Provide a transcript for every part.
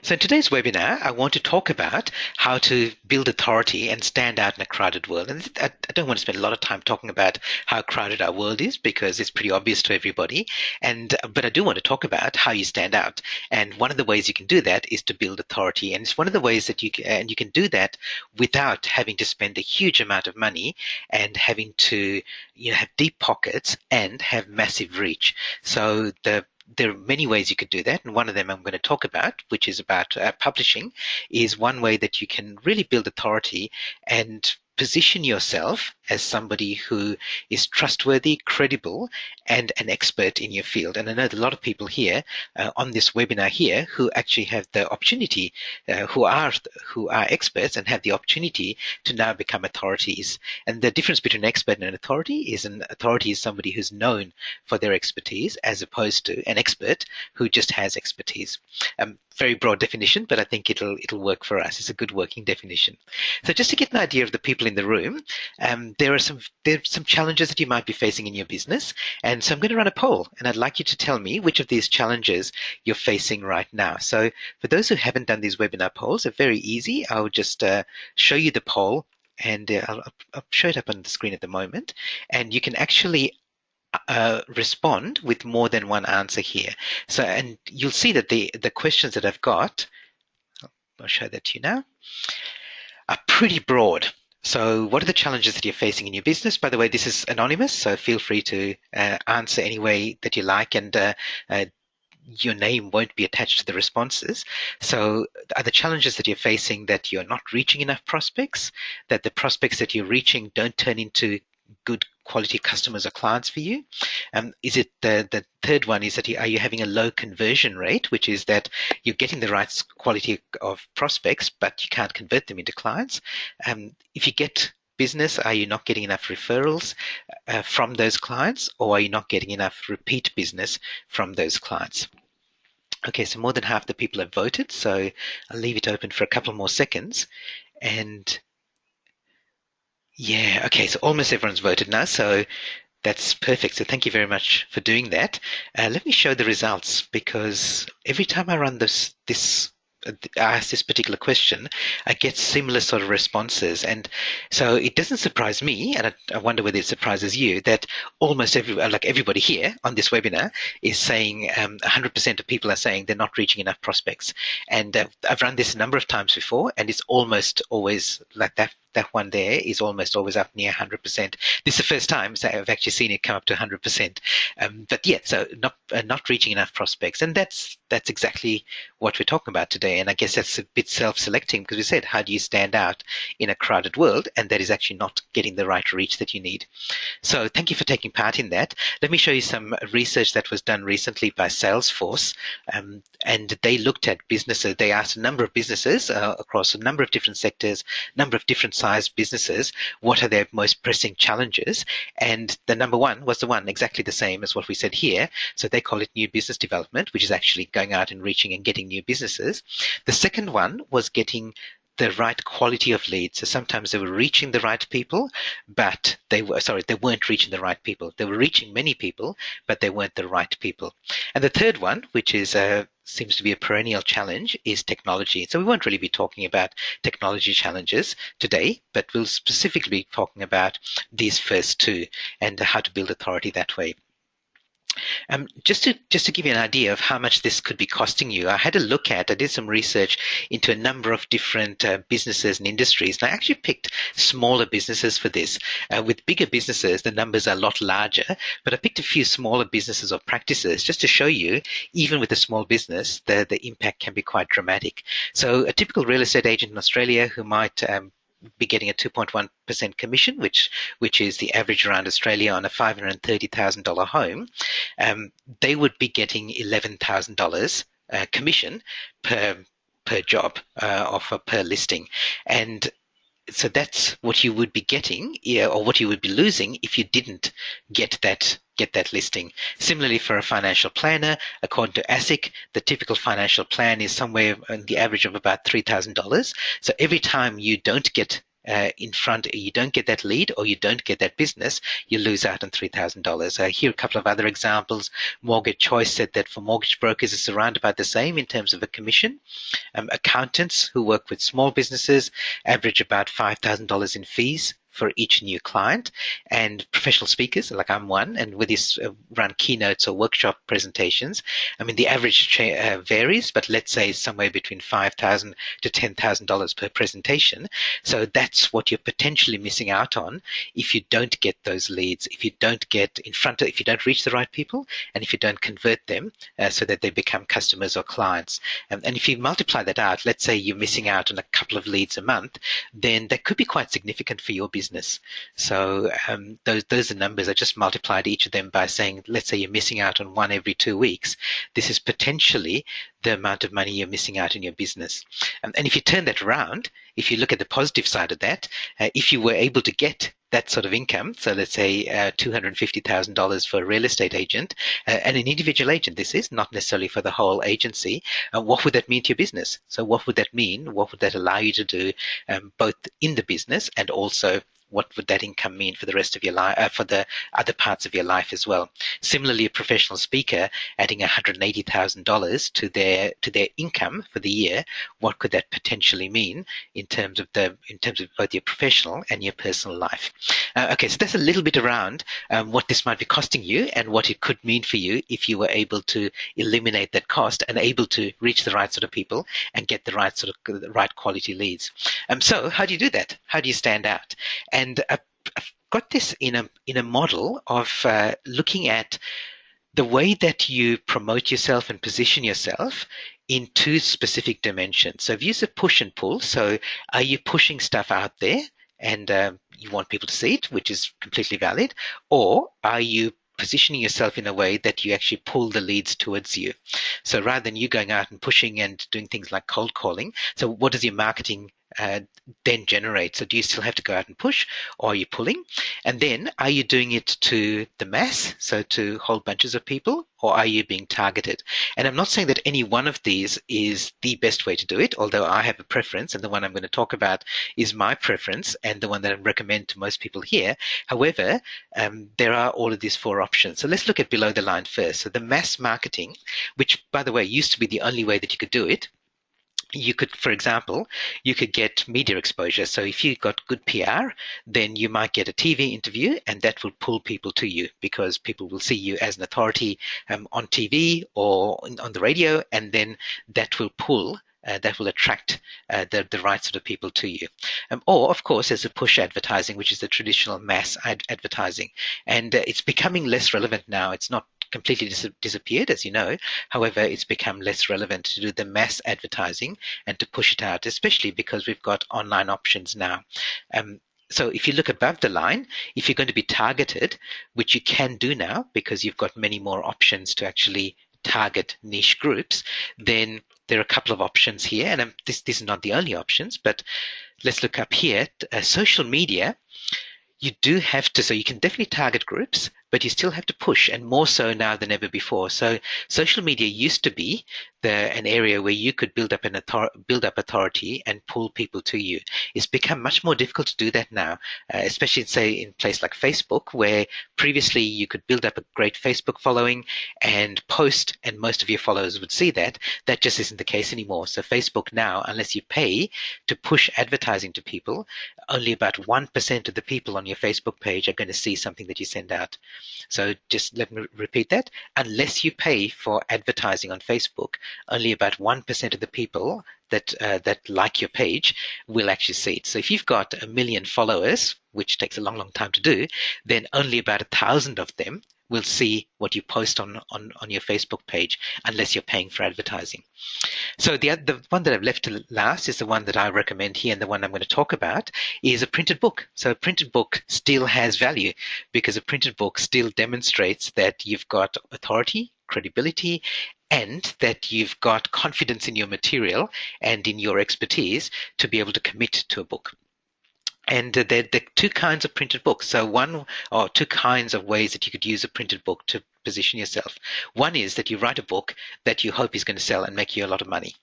So in today's webinar, I want to talk about how to build authority and stand out in a crowded world. And I don't want to spend a lot of time talking about how crowded our world is because it's pretty obvious to everybody. But I do want to talk about how you stand out. And one of the ways you can do that is to build authority. And it's one of the ways that you can do that without having to spend a huge amount of money and having to have deep pockets and have massive reach. So there are many ways you could do that, and one of them I'm going to talk about, which is about publishing, is one way that you can really build authority and position yourself as somebody who is trustworthy, credible, and an expert in your field. And I know that a lot of people here on this webinar here who actually have the opportunity, who are experts and have the opportunity to now become authorities. And the difference between an expert and an authority is somebody who's known for their expertise, as opposed to an expert who just has expertise. Very broad definition, but I think it'll work for us. It's a good working definition. So just to get an idea of the people in the room, there are some challenges that you might be facing in your business, and so I'm going to run a poll, and I'd like you to tell me which of these challenges you're facing right now. So for those who haven't done these webinar polls, they're very easy. I'll just show you the poll, and I'll show it up on the screen at the moment, and you can actually respond with more than one answer here. So, and you'll see that the questions that I've got, I'll show that to you now, are pretty broad. So what are the challenges that you're facing in your business? By the way, this is anonymous, so feel free to answer any way that you like, and your name won't be attached to the responses. So are the challenges that you're facing that you're not reaching enough prospects, that the prospects that you're reaching don't turn into good quality customers or clients for you? Is it the third one is that are you having a low conversion rate, which is that you're getting the right quality of prospects, but you can't convert them into clients? If you get business, are you not getting enough referrals from those clients, or are you not getting enough repeat business from those clients? Okay, so more than half the people have voted, so I'll leave it open for a couple more seconds. And yeah, okay, so almost everyone's voted now, so that's perfect. So thank you very much for doing that. Let me show the results, because every time I run I ask this particular question, I get similar sort of responses. And so it doesn't surprise me, and I wonder whether it surprises you, that almost everybody here on this webinar is saying 100% of people are saying they're not reaching enough prospects. And I've run this a number of times before, and it's almost always like that. That one there is almost always up near 100%. This is the first time so I've actually seen it come up to 100%. But yeah, so not reaching enough prospects, and that's exactly what we're talking about today. And I guess that's a bit self-selecting, because we said, how do you stand out in a crowded world? And that is actually not getting the right reach that you need. So thank you for taking part in that. Let me show you some research that was done recently by Salesforce, and they looked at businesses. They asked a number of businesses across a number of different sectors, number of different sized businesses, what are their most pressing challenges? And the number one was the one exactly the same as what we said here. So they call it new business development, which is actually going out and reaching and getting new businesses. The second one was getting the right quality of leads. So sometimes they were reaching the right people, but they weren't reaching the right people. They were reaching many people, but they weren't the right people. And the third one, which is seems to be a perennial challenge, is technology. So we won't really be talking about technology challenges today, but we'll specifically be talking about these first two and how to build authority that way. Just to give you an idea of how much this could be costing you, I did some research into a number of different businesses and industries, and I actually picked smaller businesses for this. With bigger businesses, the numbers are a lot larger, but I picked a few smaller businesses or practices just to show you, even with a small business, the impact can be quite dramatic. So a typical real estate agent in Australia who might be getting a 2.1% commission, which is the average around Australia on a $530,000 home, they would be getting $11,000 commission per job per listing. And so that's what you would be getting, or what you would be losing if you didn't get that listing. Similarly, for a financial planner, according to ASIC, the typical financial plan is somewhere on the average of about $3,000. So every time you don't get in front, you don't get that lead or you don't get that business, you lose out on $3,000. Here are a couple of other examples. Mortgage Choice said that for mortgage brokers, it's around about the same in terms of a commission. Accountants who work with small businesses average about $5,000 in fees for each new client, and professional speakers like I'm one, and with this run keynotes or workshop presentations. I mean, the average varies, but let's say somewhere between $5,000 to $10,000 per presentation. So that's what you're potentially missing out on if you don't get those leads, if you don't get in front of, if you don't reach the right people, and if you don't convert them so that they become customers or clients. And if you multiply that out, let's say you're missing out on a couple of leads a month, then that could be quite significant for your business. So those are numbers. I just multiplied each of them by saying, let's say you're missing out on one every 2 weeks. This is potentially the amount of money you're missing out in your business. And if you turn that around, if you look at the positive side of that, if you were able to get that sort of income, so let's say $250,000 for a real estate agent and an individual agent, this is not necessarily for the whole agency, what would that mean to your business? So what would that mean? What would that allow you to do both in the business and also what would that income mean for the rest of your life, for the other parts of your life as well? Similarly, a professional speaker adding $180,000 to their income for the year, what could that potentially mean in terms of both your professional and your personal life? Okay, so that's a little bit around what this might be costing you and what it could mean for you if you were able to eliminate that cost and able to reach the right sort of people and get the right quality leads. So how do you do that? How do you stand out? And I've got this in a model of looking at the way that you promote yourself and position yourself in two specific dimensions. So I've used a push and pull. So are you pushing stuff out there and you want people to see it, which is completely valid, or are you positioning yourself in a way that you actually pull the leads towards you? So rather than you going out and pushing and doing things like cold calling, so what does your marketing then generate? So do you still have to go out and push, or are you pulling? And then are you doing it to the mass, so to whole bunches of people, or are you being targeted? And I'm not saying that any one of these is the best way to do it, although I have a preference, and the one I'm going to talk about is my preference and the one that I recommend to most people here. However, there are all of these four options. So let's look at below the line first. So the mass marketing, which by the way used to be the only way that you could do it. You could, for example, you could get media exposure. So if you got good PR, then you might get a TV interview, and that will pull people to you because people will see you as an authority on TV or on the radio, and then that will pull. That will attract the right sort of people to you. Or, of course, there's a push advertising, which is the traditional mass advertising. And it's becoming less relevant now. It's not completely disappeared, as you know. However, it's become less relevant to do the mass advertising and to push it out, especially because we've got online options now. So if you look above the line, if you're going to be targeted, which you can do now because you've got many more options to actually target niche groups, then there are a couple of options here. And this is not the only options, but let's look up here. Social media, you do have to, so you can definitely target groups, but you still have to push, and more so now than ever before. So social media used to be an area where you could build up authority and pull people to you. It's become much more difficult to do that now, especially say in a place like Facebook, where previously you could build up a great Facebook following and post, and most of your followers would see that. That just isn't the case anymore. So Facebook now, unless you pay to push advertising to people, only about 1% of the people on your Facebook page are going to see something that you send out. So just let me repeat that. Unless you pay for advertising on Facebook, only about 1% of the people that like your page will actually see it. So if you've got 1 million followers, which takes a long, long time to do, then only about 1,000 of them will see what you post on your Facebook page, unless you're paying for advertising. So the one that I've left to last is the one that I recommend here, and the one I'm going to talk about is a printed book. So a printed book still has value because a printed book still demonstrates that you've got authority, credibility, and that you've got confidence in your material and in your expertise to be able to commit to a book. And there are two kinds of printed books. So one or two kinds of ways that you could use a printed book to position yourself. One is that you write a book that you hope is going to sell and make you a lot of money.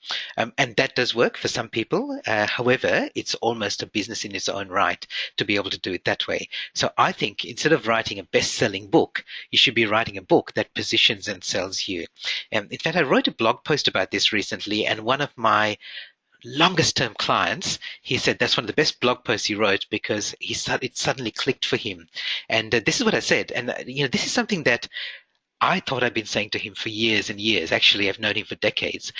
And that does work for some people. However, it's almost a business in its own right to be able to do it that way. So I think instead of writing a best-selling book, you should be writing a book that positions and sells you. In fact, I wrote a blog post about this recently, and one of my longest term clients, he said that's one of the best blog posts he wrote because it suddenly clicked for him. And this is what I said. And, this is something that I thought I'd been saying to him for years and years. Actually, I've known him for decades.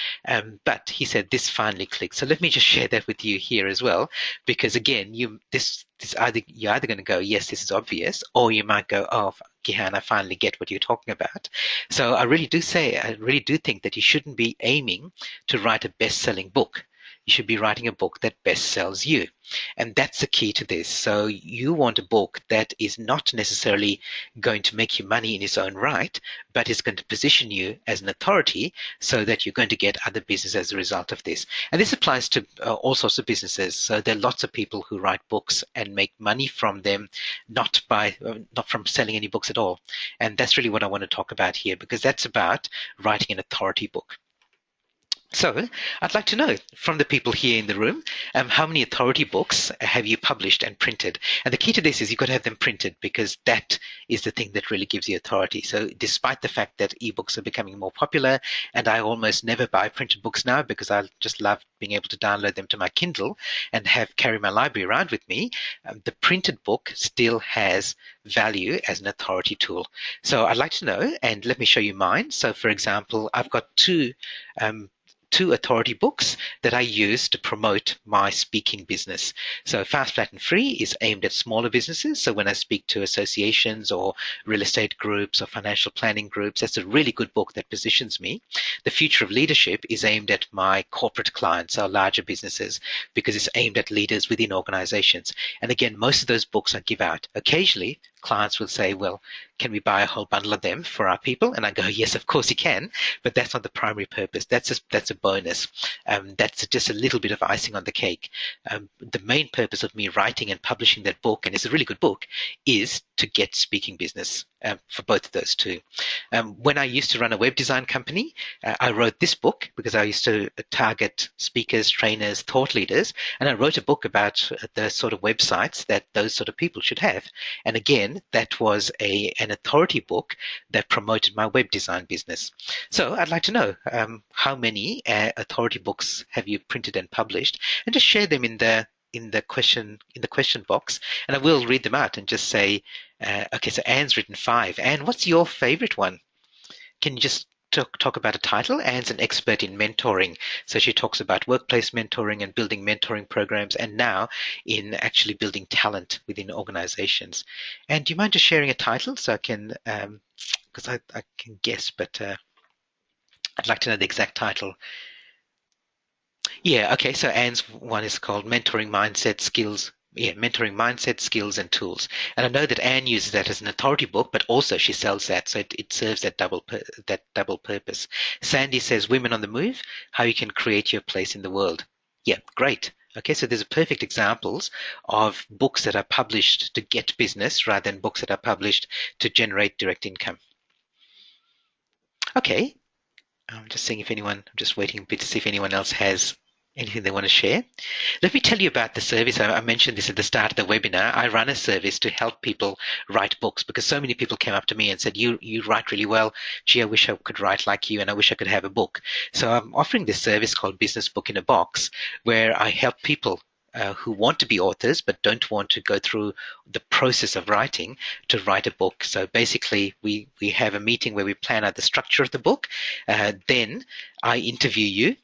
But he said this finally clicked. So let me just share that with you here as well, because again, you're either going to go, yes, this is obvious, or you might go, oh, Gihan, I finally get what you're talking about. So I really do think that you shouldn't be aiming to write a best-selling book. You should be writing a book that best sells you. And that's the key to this. So you want a book that is not necessarily going to make you money in its own right, but is going to position you as an authority so that you're going to get other business as a result of this. And this applies to all sorts of businesses. So there are lots of people who write books and make money from them, not from selling any books at all. And that's really what I want to talk about here, because that's about writing an authority book. So I'd like to know from the people here in the room, how many authority books have you published and printed? And the key to this is you've got to have them printed, because that is the thing that really gives you authority. So despite the fact that ebooks are becoming more popular, and I almost never buy printed books now because I just love being able to download them to my Kindle and carry my library around with me, the printed book still has value as an authority tool. So I'd like to know, and let me show you mine. So for example, I've got two authority books that I use to promote my speaking business. So Fast, Flat and Free is aimed at smaller businesses. So when I speak to associations or real estate groups or financial planning groups, that's a really good book that positions me. The Future of Leadership is aimed at my corporate clients, our larger businesses, because it's aimed at leaders within organizations. And again, most of those books I give out. Occasionally, clients will say, well, can we buy a whole bundle of them for our people? And I go, yes, of course you can, but that's not the primary purpose. That's a bonus. That's just a little bit of icing on the cake. The main purpose of me writing and publishing that book, and it's a really good book, is to get speaking business for both of those two. When I used to run a web design company, I wrote this book because I used to target speakers, trainers, thought leaders, and I wrote a book about the sort of websites that those sort of people should have. And again, that was an authority book that promoted my web design business. So I'd like to know how many authority books have you printed and published, and just share them in the question box, and I will read them out and just say, okay, so Anne's written 5. Anne, what's your favorite one? Can you just talk about a title? Anne's an expert in mentoring, so she talks about workplace mentoring and building mentoring programs, and now in actually building talent within organizations. And do you mind just sharing a title so I can, because I can guess, but I'd like to know the exact title. Yeah, okay, so Anne's one is called Mentoring Mindset Skills. Yeah, Mentoring Mindset, Skills and Tools. And I know that Anne uses that as an authority book, but also she sells that, so it serves that double purpose. Sandy says, Women on the Move, How You Can Create Your Place in the World. Yeah, great. Okay, so there's perfect examples of books that are published to get business rather than books that are published to generate direct income. Okay, I'm just seeing I'm just waiting a bit to see if anyone else has anything they want to share. Let me tell you about the service. I mentioned this at the start of the webinar. I run a service to help people write books because so many people came up to me and said, you write really well. Gee, I wish I could write like you, and I wish I could have a book. So I'm offering this service called Business Book in a Box, where I help people who want to be authors but don't want to go through the process of writing to write a book. So basically, we have a meeting where we plan out the structure of the book. Then I interview you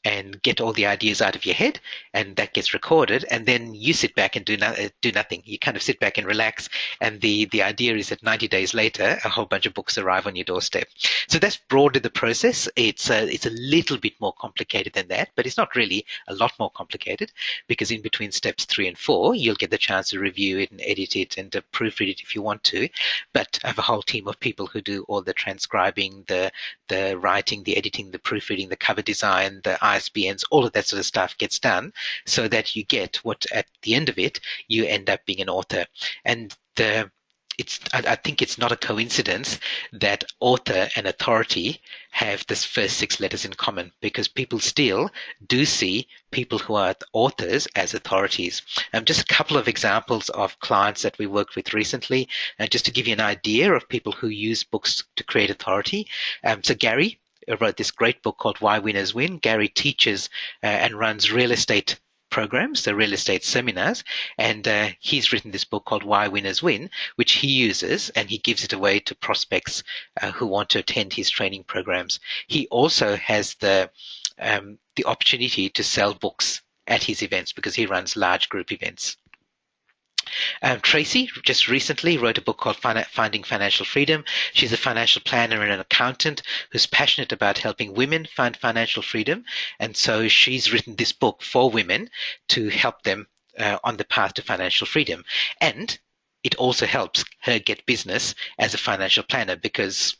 and get all the ideas out of your head, and that gets recorded, and then you sit back and do nothing. You kind of sit back and relax, and the idea is that 90 days later, a whole bunch of books arrive on your doorstep. So that's broadly the process. It's a little bit more complicated than that, but it's not really a lot more complicated, because in between steps 3 and 4, you'll get the chance to review it and edit it and proofread it if you want to. But I have a whole team of people who do all the transcribing, the writing, the editing, the proofreading, the cover design, the ISBNs, all of that sort of stuff gets done so that you get what at the end of it, you end up being an author. And I think it's not a coincidence that author and authority have this first six letters in common, because people still do see people who are authors as authorities. Just a couple of examples of clients that we worked with recently, just to give you an idea of people who use books to create authority. So Gary wrote this great book called Why Winners Win. Gary teaches and runs real estate programs, the real estate seminars, and he's written this book called Why Winners Win, which he uses, and he gives it away to prospects who want to attend his training programs. He also has the opportunity to sell books at his events because he runs large group events. Tracy just recently wrote a book called Finding Financial Freedom. She's a financial planner and an accountant who's passionate about helping women find financial freedom. And so she's written this book for women to help them on the path to financial freedom. And it also helps her get business as a financial planner, because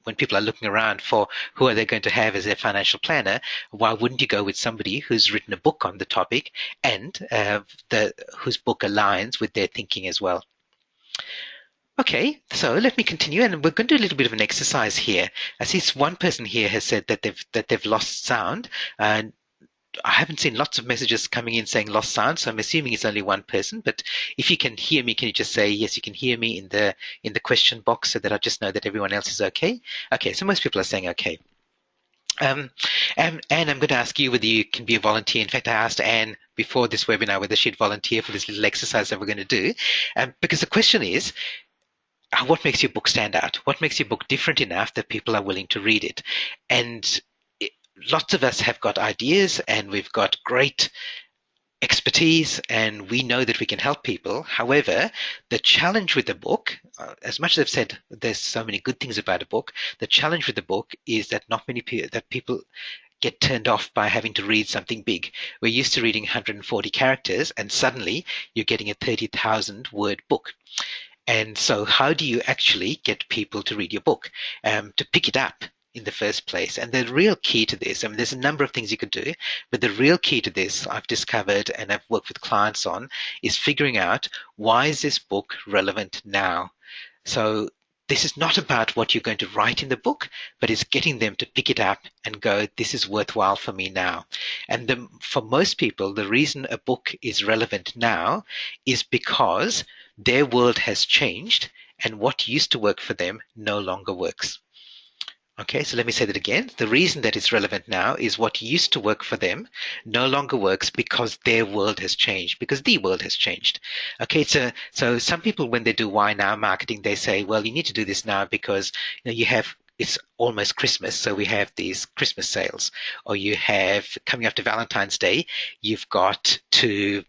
when people are looking around for who are they going to have as their financial planner, why wouldn't you go with somebody who's written a book on the topic and whose book aligns with their thinking as well? Okay, so let me continue, and we're going to do a little bit of an exercise here. I see one person here has said that they've lost sound. I haven't seen lots of messages coming in saying lost sound, so I'm assuming it's only one person. But if you can hear me, can you just say yes, you can hear me in the question box, so that I just know that everyone else is okay? Okay, so most people are saying okay. And I'm going to ask you whether you can be a volunteer. In fact, I asked Anne before this webinar whether she'd volunteer for this little exercise that we're going to do, because the question is, what makes your book stand out? What makes your book different enough that people are willing to read it? And lots of us have got ideas, and we've got great expertise, and we know that we can help people. However, the challenge with the book, as much as I've said there's so many good things about a book, the challenge with the book is that not many people get turned off by having to read something big. We're used to reading 140 characters, and suddenly you're getting a 30,000 word book. And so how do you actually get people to read your book, to pick it up in the first place? And the real key to this, I mean, there's a number of things you could do, but the real key to this I've discovered and I've worked with clients on is figuring out, why is this book relevant now? So this is not about what you're going to write in the book, but it's getting them to pick it up and go, this is worthwhile for me now. And for most people, the reason a book is relevant now is because their world has changed, and what used to work for them no longer works. Okay, so let me say that again. The reason that it's relevant now is what used to work for them no longer works because their world has changed, because the world has changed. Okay, so some people, when they do why now marketing, they say, well, you need to do this now because it's almost Christmas, so we have these Christmas sales. Or you have, coming up to Valentine's Day, you've got to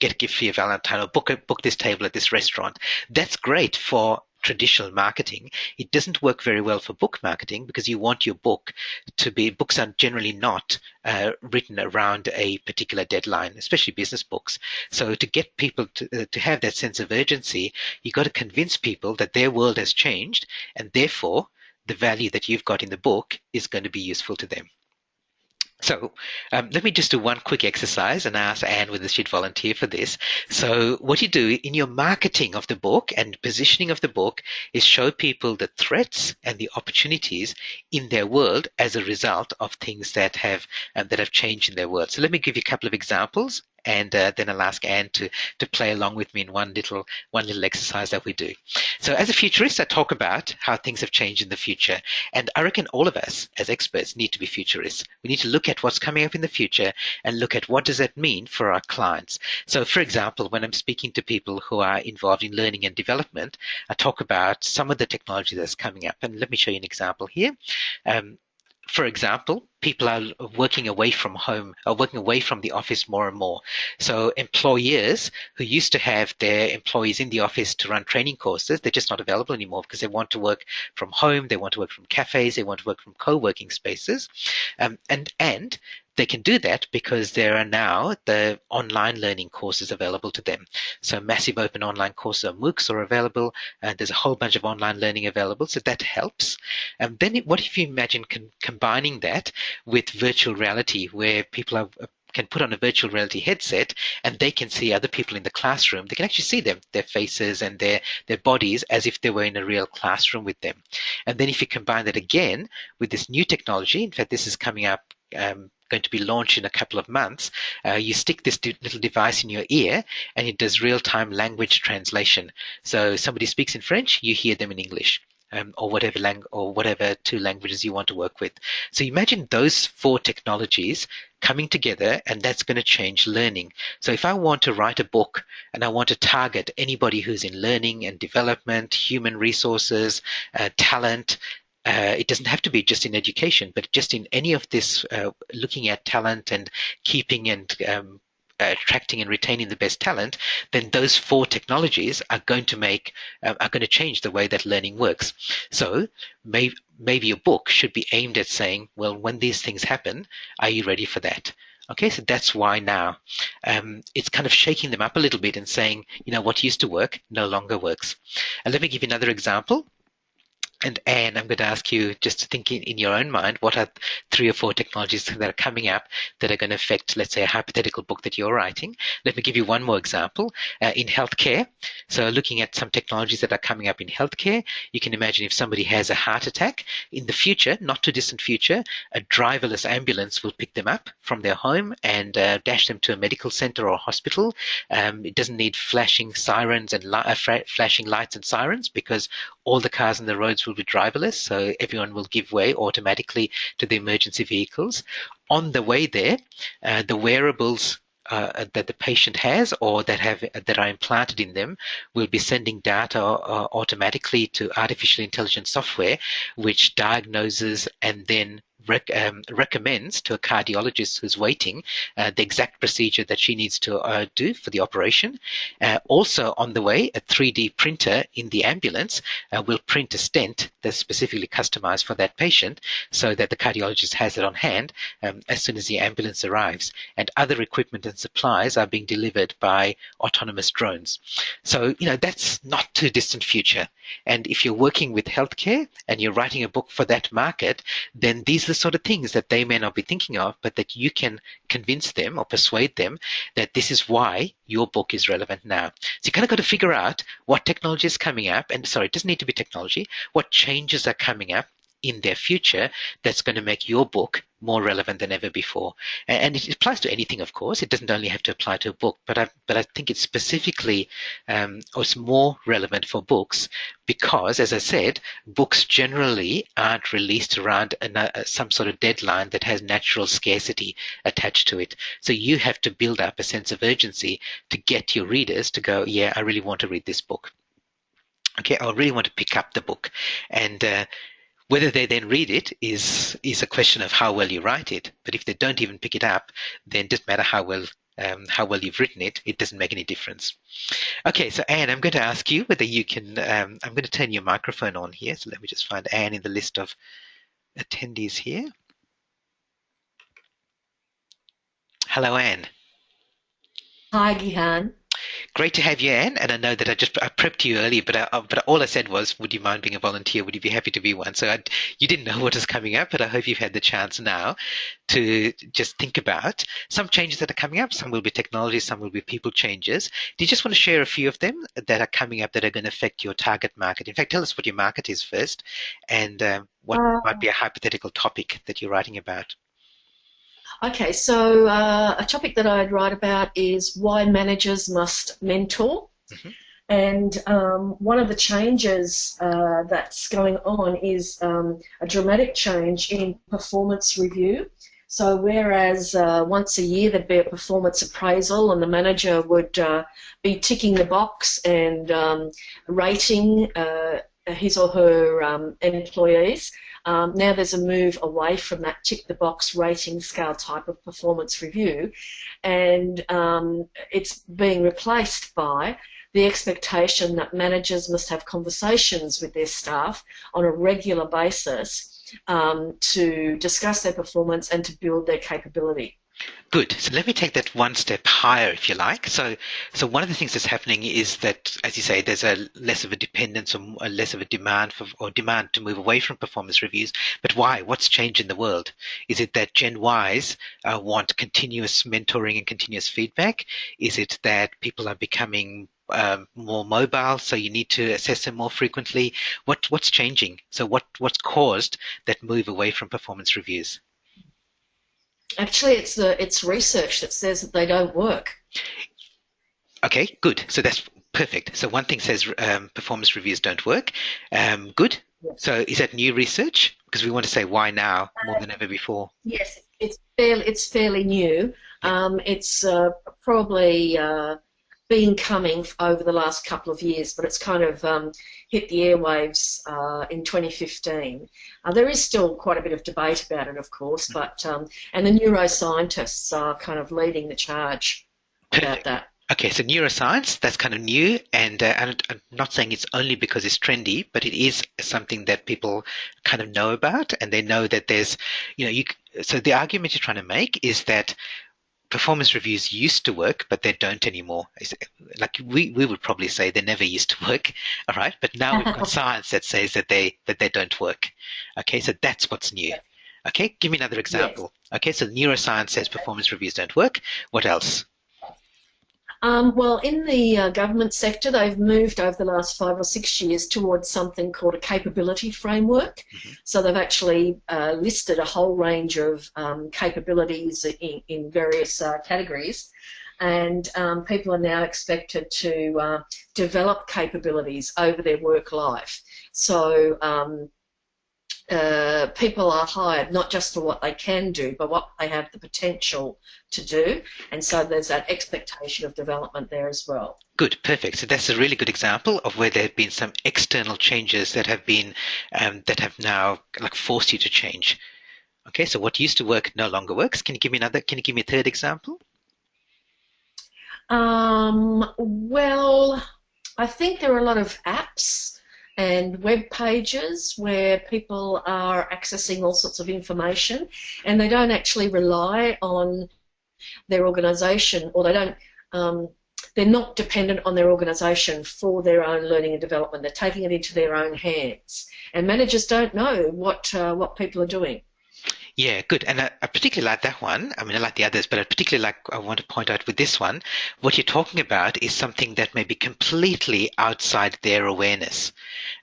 get a gift for your Valentine, or book this table at this restaurant. That's great for traditional marketing. It doesn't work very well for book marketing, because you want your book to be, books are generally not written around a particular deadline, especially business books. So to get people to have that sense of urgency, you've got to convince people that their world has changed, and therefore the value that you've got in the book is going to be useful to them. So let me just do one quick exercise and ask Anne whether she'd volunteer for this. So what you do in your marketing of the book and positioning of the book is show people the threats and the opportunities in their world as a result of things that have changed in their world. So let me give you a couple of examples, and then I'll ask Anne to play along with me in one little exercise that we do. So as a futurist, I talk about how things have changed in the future. And I reckon all of us as experts need to be futurists. We need to look at what's coming up in the future and look at what does that mean for our clients. So for example, when I'm speaking to people who are involved in learning and development, I talk about some of the technology that's coming up. And let me show you an example here. For example, people are working away from home, or working away from the office more and more. So employers who used to have their employees in the office to run training courses, they're just not available anymore, because they want to work from home, they want to work from cafes, they want to work from co-working spaces. And they can do that because there are now the online learning courses available to them. So massive open online courses, or MOOCs, are available, and there's a whole bunch of online learning available, so that helps. And then what if you imagine combining that with virtual reality, where people are can put on a virtual reality headset and they can see other people in the classroom. They can actually see them, their faces and their bodies, as if they were in a real classroom with them. And then if you combine that again with this new technology, in fact, this is coming up, going to be launched in a couple of months. You stick this little device in your ear and it does real-time language translation. So somebody speaks in French, you hear them in English. Or whatever two languages you want to work with. So imagine those four technologies coming together, and that's going to change learning. So if I want to write a book and I want to target anybody who's in learning and development, human resources, talent, it doesn't have to be just in education, but just in any of this, looking at talent and keeping and attracting and retaining the best talent, then those four technologies are going to change the way that learning works. So maybe your book should be aimed at saying, well, when these things happen, are you ready for that? Okay, so that's why now. It's kind of shaking them up a little bit and saying, what used to work no longer works. And let me give you another example. And Anne, I'm going to ask you just to think in your own mind, what are 3 or 4 technologies that are coming up that are going to affect, let's say, a hypothetical book that you're writing. Let me give you one more example. In healthcare, so looking at some technologies that are coming up in healthcare, you can imagine if somebody has a heart attack, in the future, not too distant future, a driverless ambulance will pick them up from their home and dash them to a medical center or hospital. It doesn't need flashing sirens and flashing lights and sirens, because all the cars on the roads will be driverless, so everyone will give way automatically to the emergency vehicles. On the way there, the wearables that the patient has or that are implanted in them will be sending data automatically to artificial intelligence software, which diagnoses and then recommends to a cardiologist who's waiting the exact procedure that she needs to do for the operation. Also on the way, a 3D printer in the ambulance will print a stent that's specifically customized for that patient, so that the cardiologist has it on hand as soon as the ambulance arrives. And other equipment and supplies are being delivered by autonomous drones. So, that's not too distant future. And if you're working with healthcare and you're writing a book for that market, then these are the sort of things that they may not be thinking of, but that you can convince them or persuade them that this is why your book is relevant now. So you kind of got to figure out what technology is coming up, and sorry, it doesn't need to be technology, what changes are coming up in their future that's going to make your book more relevant than ever before. And it applies to anything, of course. It doesn't only have to apply to a book, but I think it's specifically, or it's more relevant for books because, as I said, books generally aren't released around some sort of deadline that has natural scarcity attached to it. So you have to build up a sense of urgency to get your readers to go, yeah, I really want to read this book. Okay, I really want to pick up the book. And whether they then read it is a question of how well you write it. But if they don't even pick it up, then it doesn't matter how well you've written it. It doesn't make any difference. Okay, so Anne, I'm going to ask you whether you can. I'm going to turn your microphone on here. So let me just find Anne in the list of attendees here. Hello, Anne. Hi, Gihan. Great to have you, Anne. And I know that I prepped you earlier, but all I said was, would you mind being a volunteer? Would you be happy to be one? So you didn't know what is coming up, but I hope you've had the chance now to just think about some changes that are coming up. Some will be technology, some will be people changes. Do you just want to share a few of them that are coming up that are going to affect your target market? In fact, tell us what your market is first, and what might be a hypothetical topic that you're writing about. Okay, so a topic that I'd write about is why managers must mentor. Mm-hmm. And one of the changes that's going on is a dramatic change in performance review. So whereas once a year there'd be a performance appraisal and the manager would be ticking the box and rating his or her employees, now there's a move away from that tick-the-box rating scale type of performance review, and it's being replaced by the expectation that managers must have conversations with their staff on a regular basis to discuss their performance and to build their capability. Good. So let me take that one step higher, if you like. So one of the things that's happening is that, as you say, there's a less of a dependence or a less of a demand for or demand to move away from performance reviews. But why? What's changed in the world? Is it that Gen Ys want continuous mentoring and continuous feedback? Is it that people are becoming more mobile, so you need to assess them more frequently? What's changing? So what's caused that move away from performance reviews? Actually, it's research that says that they don't work. Okay, good. So that's perfect. So one thing says performance reviews don't work. Good. Yes. So is that new research? Because we want to say why now more than ever before. Yes, it's fairly new. Yep. It's probably been coming over the last couple of years, but it's kind of hit the airwaves in 2015. There is still quite a bit of debate about it, of course, but and the neuroscientists are kind of leading the charge about Perfect. that. Okay, so neuroscience, that's kind of new, and I'm not saying it's only because it's trendy, but it is something that people kind of know about, and they know that there's, so the argument you're trying to make is that performance reviews used to work, but they don't anymore. Like we would probably say they never used to work, all right? But now we've got science that says that they don't work. Okay, so that's what's new. Okay, give me another Yes. example. Okay, so neuroscience says performance reviews don't work. What else? Well, in the government sector, they've moved over the last 5 or 6 years towards something called a capability framework. Mm-hmm. So they've actually listed a whole range of capabilities in various categories, and people are now expected to develop capabilities over their work life. So people are hired not just for what they can do, but what they have the potential to do, and so there's that expectation of development there as well. Good, perfect. So that's a really good example of where there have been some external changes that have been that have now like forced you to change. Okay, so what used to work no longer works. Can you give me another? Can you give me a third example? Well, I think there are a lot of apps and web pages where people are accessing all sorts of information, and they don't actually rely on their organisation, or they don't. They're not dependent on their organisation for their own learning and development. They're taking it into their own hands, and managers don't know what people are doing. Yeah, good. And I particularly like that one. I mean, I like the others, but I want to point out with this one, what you're talking about is something that may be completely outside their awareness.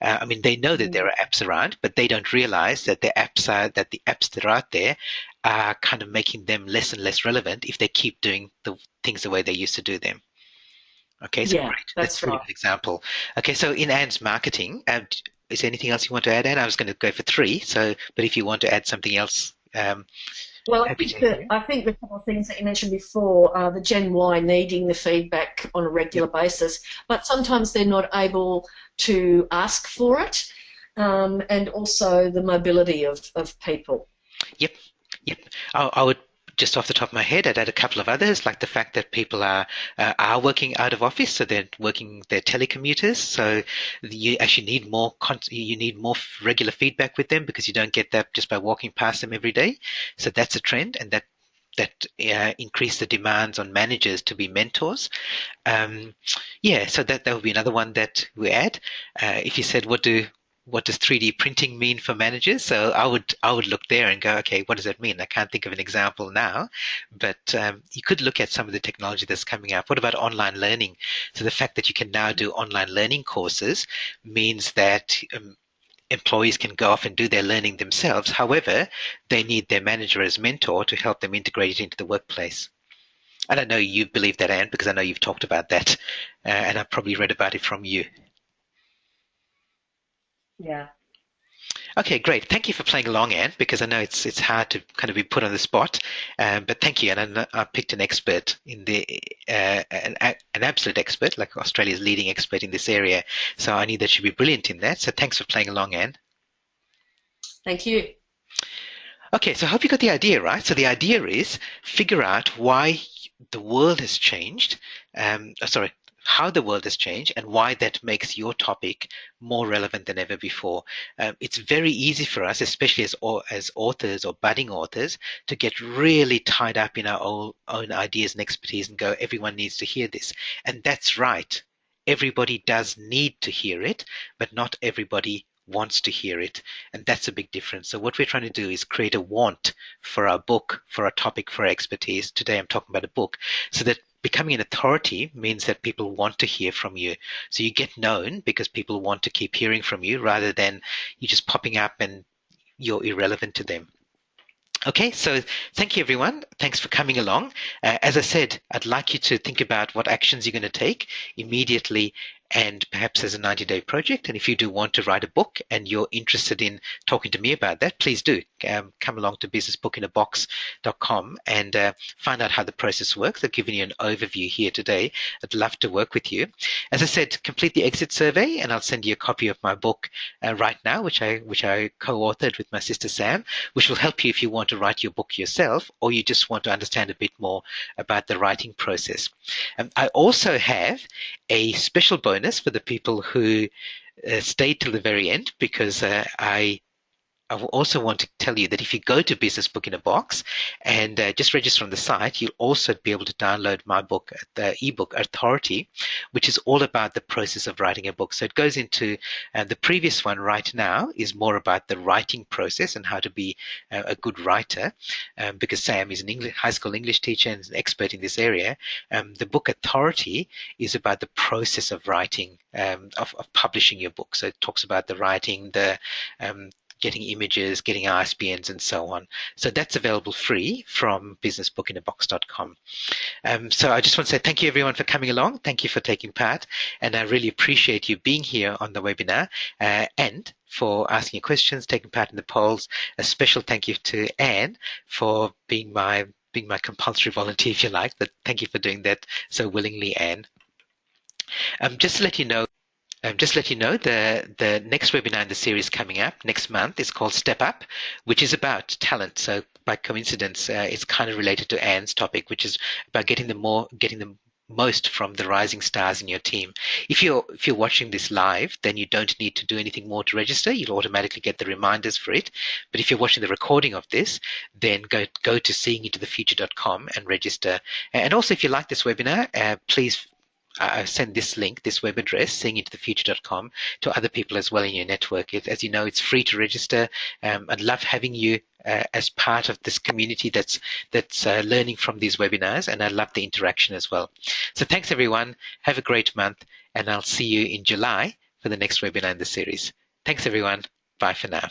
I mean, they know that there are apps around, but they don't realize that the apps that are out there are kind of making them less and less relevant if they keep doing the things the way they used to do them. Okay, so Yeah, great. That's that's a really right. good example. Okay, so in Anne's marketing, is there anything else you want to add, Anne? I was going to go for three, but if you want to add something else, Well, happy to hear. I think the couple of things that you mentioned before, the Gen Y needing the feedback on a Yep, regular basis, but sometimes they're not able to ask for it, and also the mobility of people. yep, yep. I would just off the top of my head, I'd add a couple of others, like the fact that people are working out of office, so they're telecommuters. So you actually need you need more regular feedback with them because you don't get that just by walking past them every day. So that's a trend, and that increase the demands on managers to be mentors. Um, yeah, so that would be another one that we add. If you said what does 3D printing mean for managers? So I would look there and go, okay, what does that mean? I can't think of an example now, but you could look at some of the technology that's coming up. What about online learning? So the fact that you can now do online learning courses means that employees can go off and do their learning themselves. However, they need their manager as mentor to help them integrate it into the workplace. And I know you believe that, Anne, because I know you've talked about that, and I've probably read about it from you. Yeah. Okay, great. Thank you for playing along, Anne, because I know it's hard to kind of be put on the spot. But thank you, and I picked an expert in the an absolute expert, like Australia's leading expert in this area. So I knew that she'd be brilliant in that. So thanks for playing along, Anne. Thank you. Okay, so I hope you got the idea, right? So the idea is figure out why the world has changed. Sorry, how the world has changed and why that makes your topic more relevant than ever before. It's very easy for us, especially as authors or budding authors, to get really tied up in our own ideas and expertise and go, everyone needs to hear this. And that's right. Everybody does need to hear it, but not everybody wants to hear it. And that's a big difference. So what we're trying to do is create a want for our book, for our topic, for our expertise. Today I'm talking about a book, so that becoming an authority means that people want to hear from you. So you get known because people want to keep hearing from you rather than you just popping up and you're irrelevant to them. Okay, so thank you, everyone. Thanks for coming along. As I said, I'd like you to think about what actions you're going to take immediately and perhaps as a 90-day project. And if you do want to write a book and you're interested in talking to me about that, please do come along to businessbookinabox.com and find out how the process works. I've given you an overview here today. I'd love to work with you. As I said, complete the exit survey and I'll send you a copy of my book right now, which I co-authored with my sister Sam, which will help you if you want to write your book yourself or you just want to understand a bit more about the writing process. I also have a special bonus for the people who stayed till the very end, because I also want to tell you that if you go to Business Book in a Box and just register on the site, you'll also be able to download my book, the ebook Authority, which is all about the process of writing a book. So it goes into the previous one right now is more about the writing process and how to be a good writer, because Sam is an high school English teacher and is an expert in this area. The book Authority is about the process of writing, of publishing your book. So it talks about the writing, the getting images, getting ISBNs, and so on. So that's available free from businessbookinabox.com. So I just want to say thank you, everyone, for coming along. Thank you for taking part. And I really appreciate you being here on the webinar and for asking your questions, taking part in the polls. A special thank you to Anne for being my compulsory volunteer, if you like. But thank you for doing that so willingly, Anne. Just to let you know, the next webinar in the series coming up next month is called Step Up, which is about talent. So by coincidence, it's kind of related to Anne's topic, which is about getting the most from the rising stars in your team. If you're watching this live, then you don't need to do anything more to register. You'll automatically get the reminders for it. But if you're watching the recording of this, then go to seeingintothefuture.com and register. And also, if you like this webinar, please send this link, this web address, seeingintothefuture.com, to other people as well in your network. As you know, it's free to register. I'd love having you as part of this community that's learning from these webinars, and I love the interaction as well. So thanks, everyone. Have a great month, and I'll see you in July for the next webinar in the series. Thanks, everyone. Bye for now.